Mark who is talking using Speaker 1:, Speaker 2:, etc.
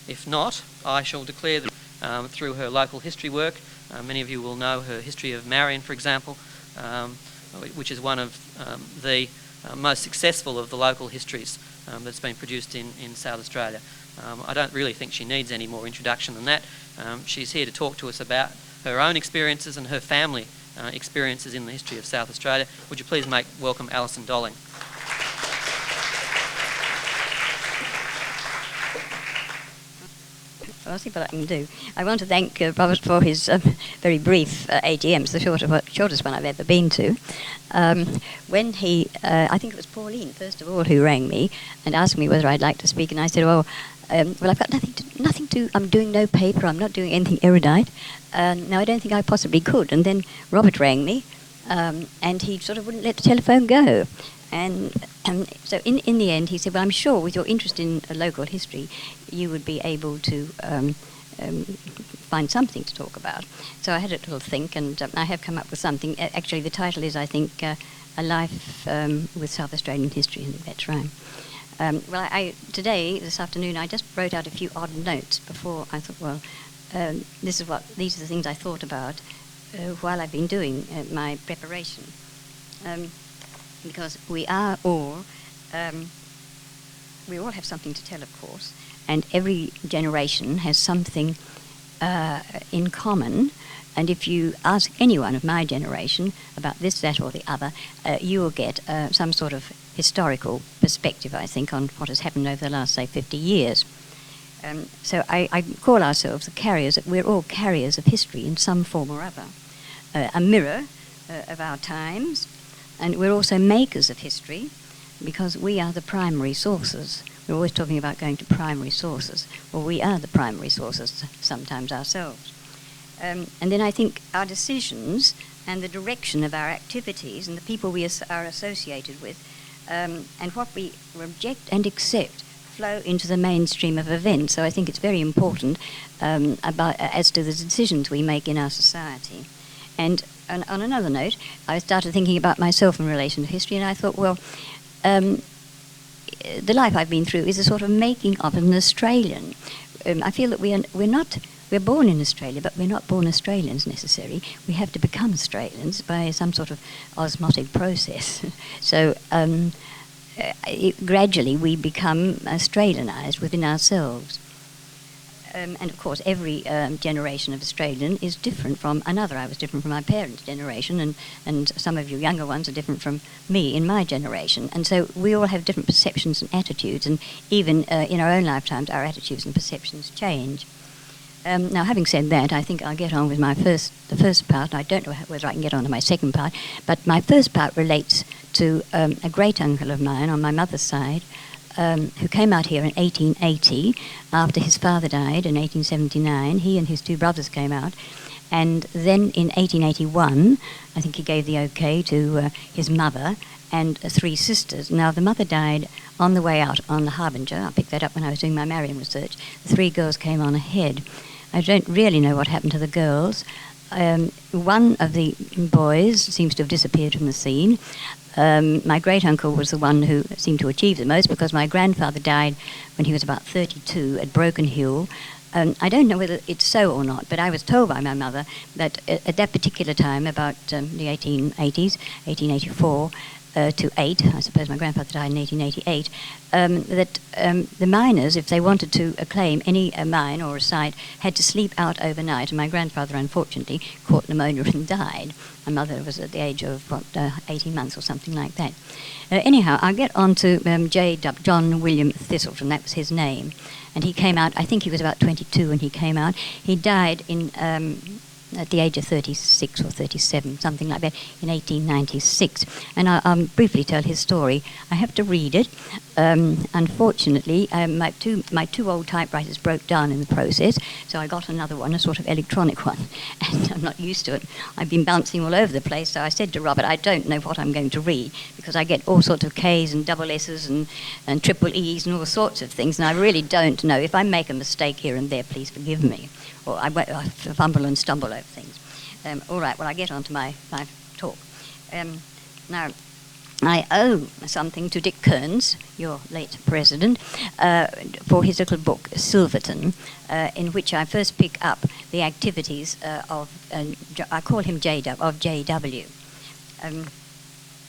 Speaker 1: If not, I shall declare that through her local history work, many of you will know her History of Marion, for example, which is one of the most successful of the local histories that's been produced in South Australia. I don't really think she needs any more introduction than that. She's here to talk to us about her own experiences and her family experiences in the history of South Australia. Would you please welcome Alison Dolling.
Speaker 2: I'll see what I can do. I want to thank Robert for his very brief AGMs, the shortest one I've ever been to. When he, I think it was Pauline, first of all, who rang me and asked me whether I'd like to speak, and I said, well, I've got nothing to, I'm doing no paper, I'm not doing anything erudite. No, I don't think I possibly could. And then Robert rang me, and he sort of wouldn't let the telephone go. And so in the end, he said, well, I'm sure with your interest in local history, you would be able to find something to talk about. So I had a little think, and I have come up with something. Actually, the title is, I think, A Life with South Australian History, and that's right. Well, today, this afternoon, I just wrote out a few odd notes before I thought, well, these are the things I thought about while I've been doing my preparation. Because we all have something to tell, of course, and every generation has something in common. And if you ask anyone of my generation about this, that, or the other, you will get some sort of historical perspective, I think, on what has happened over the last, say, 50 years. So I call ourselves the carriers. We're all carriers of history in some form or other, a mirror of our times. And we're also makers of history, because we are the primary sources. We're always talking about going to primary sources. Well, we are the primary sources sometimes ourselves. And then I think our decisions and the direction of our activities and the people we are associated with and what we reject and accept flow into the mainstream of events. So I think it's very important as to the decisions we make in our society. And on another note, I started thinking about myself in relation to history, and I thought, well, the life I've been through is a sort of making of an Australian. I feel that we're born in Australia, but we're not born Australians necessarily. We have to become Australians by some sort of osmotic process. So gradually we become Australianised within ourselves. And of course, every generation of Australian is different from another. I was different from my parents' generation, and some of you younger ones are different from me in my generation. And so we all have different perceptions and attitudes, and even in our own lifetimes, our attitudes and perceptions change. Now, having said that, I think I'll get on with the first part. I don't know whether I can get on to my second part, but my first part relates to a great uncle of mine on my mother's side, who came out here in 1880 after his father died in 1879. He and his two brothers came out, and then in 1881 I think he gave the okay to his mother and three sisters. Now the mother died on the way out on the Harbinger. I picked that up when I was doing my Marion research. The three girls came on ahead. I don't really know what happened to the girls. One of the boys seems to have disappeared from the scene. My great-uncle was the one who seemed to achieve the most, because my grandfather died when he was about 32 at Broken Hill. I don't know whether it's so or not, but I was told by my mother that at that particular time, about the 1880s, 1884 to 8, I suppose my grandfather died in 1888, that the miners, if they wanted to claim any mine or a site, had to sleep out overnight, and my grandfather unfortunately caught pneumonia and died. My mother was at the age of 18 months or something like that. Anyhow, I'll get on to John William Thistleton. That was his name, and he came out, I think he was about 22 when he came out. He died in at the age of 36 or 37, something like that, in 1896. And I'll briefly tell his story. I have to read it. Unfortunately, my two old typewriters broke down in the process, so I got another one, a sort of electronic one, and I'm not used to it. I've been bouncing all over the place, so I said to Robert, I don't know what I'm going to read, because I get all sorts of K's and double S's and triple E's and all sorts of things, and I really don't know. If I make a mistake here and there, please forgive me. Or I fumble and stumble over things. All right, well, I get on to my talk. Now, I owe something to Dick Kearns, your late president, for his little book, Silverton, in which I first pick up the activities of, I call him JW, of JW.